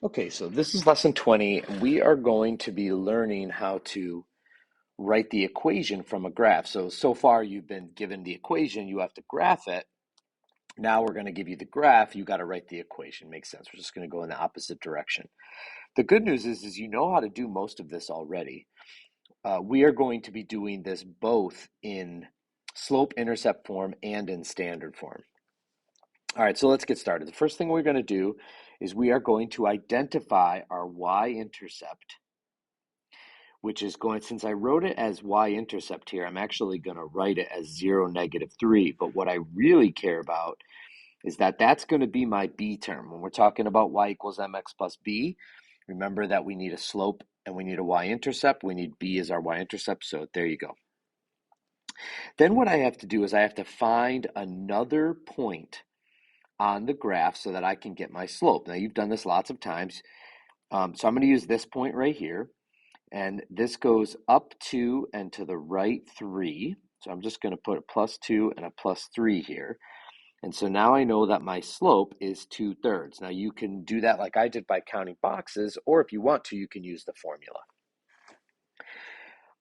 Okay, so this is lesson 20. We are going to be learning how to write the equation from a graph. So far you've been given the equation, you have to graph it. Now we're going to give you the graph, you got to write the equation. Makes sense. We're just going to go in the opposite direction. The good news is you know how to do most of this already. We are going to be doing this both in slope-intercept form and in standard form. All right, so let's get started. The first thing we're going to do is we are going to identify our y-intercept, which is going, since I wrote it as y-intercept here, I'm actually going to write it as 0, -3. But what I really care about is that that's going to be my b term. When we're talking about y equals mx plus b, remember that we need a slope and we need a y-intercept. We need b as our y-intercept, so there you go. Then what I have to do is I have to find another point on the graph so that I can get my slope. Now, you've done this lots of times. So I'm going to use this point right here. And this goes up 2 and to the right 3. So I'm just going to put a +2 and a +3 here. And so now I know that my slope is 2/3. Now you can do that like I did by counting boxes, or if you want to, you can use the formula.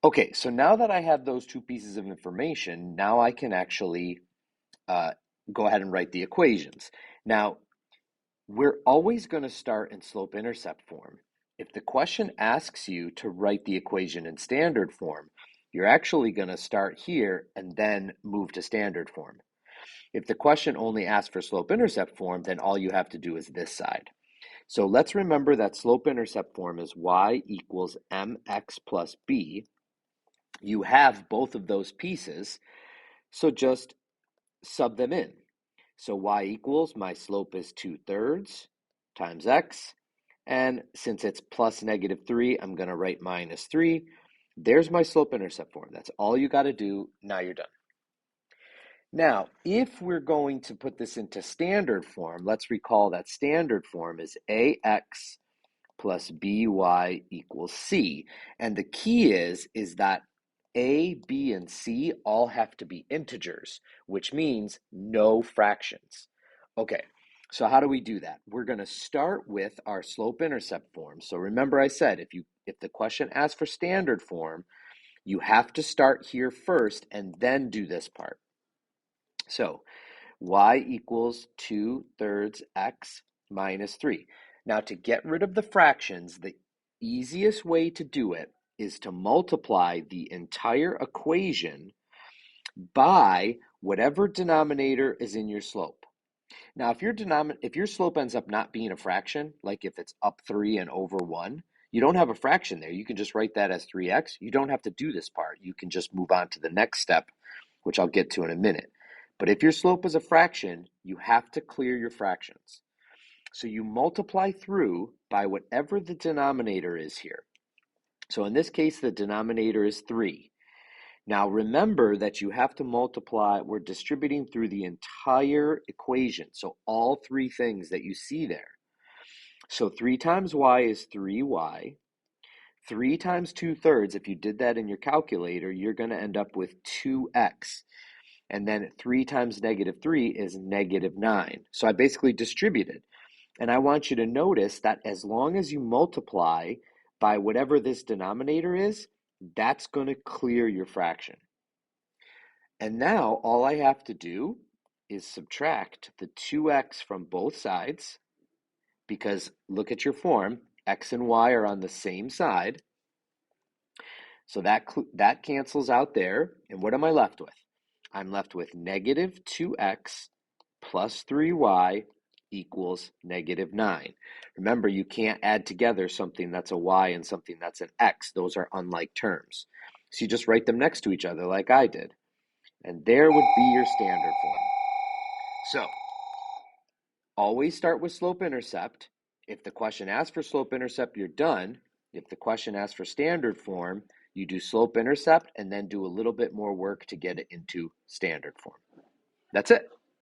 Okay, so now that I have those two pieces of information, now I can actually go ahead and write the equations. Now, we're always going to start in slope-intercept form. If the question asks you to write the equation in standard form, you're actually going to start here and then move to standard form. If the question only asks for slope-intercept form, then all you have to do is this side. So let's remember that slope-intercept form is y equals mx plus b. You have both of those pieces, so just sub them in. So y equals, my slope is 2/3 times x. And since it's plus -3, I'm going to write -3. There's my slope-intercept form. That's all you got to do. Now you're done. Now, if we're going to put this into standard form, let's recall that standard form is ax plus by equals c. And the key is that a, b, and c all have to be integers, which means no fractions. Okay, so how do we do that? We're going to start with our slope-intercept form. So remember I said if the question asks for standard form, you have to start here first and then do this part. So y equals 2/3 x minus 3. Now, to get rid of the fractions, the easiest way to do it is to multiply the entire equation by whatever denominator is in your slope. Now, if your slope ends up not being a fraction, like if it's up 3 and over 1, you don't have a fraction there. You can just write that as 3x. You don't have to do this part. You can just move on to the next step, which I'll get to in a minute. But if your slope is a fraction, you have to clear your fractions. So you multiply through by whatever the denominator is here. So in this case, the denominator is 3. Now remember that you have to multiply, we're distributing through the entire equation, so all three things that you see there. So 3 times y is 3y. 3 times 2/3, if you did that in your calculator, you're going to end up with 2x. And then 3 times -3 is -9. So I basically distributed. And I want you to notice that as long as you multiply by whatever this denominator is, that's going to clear your fraction. And now all I have to do is subtract the 2x from both sides, because look at your form, x and y are on the same side. So that cancels out there. And what am I left with? I'm left with -2x plus 3y equals -9. Remember, you can't add together something that's a y and something that's an x. Those are unlike terms. So you just write them next to each other like I did. And there would be your standard form. So always start with slope-intercept. If the question asks for slope-intercept, you're done. If the question asks for standard form, you do slope-intercept and then do a little bit more work to get it into standard form. That's it.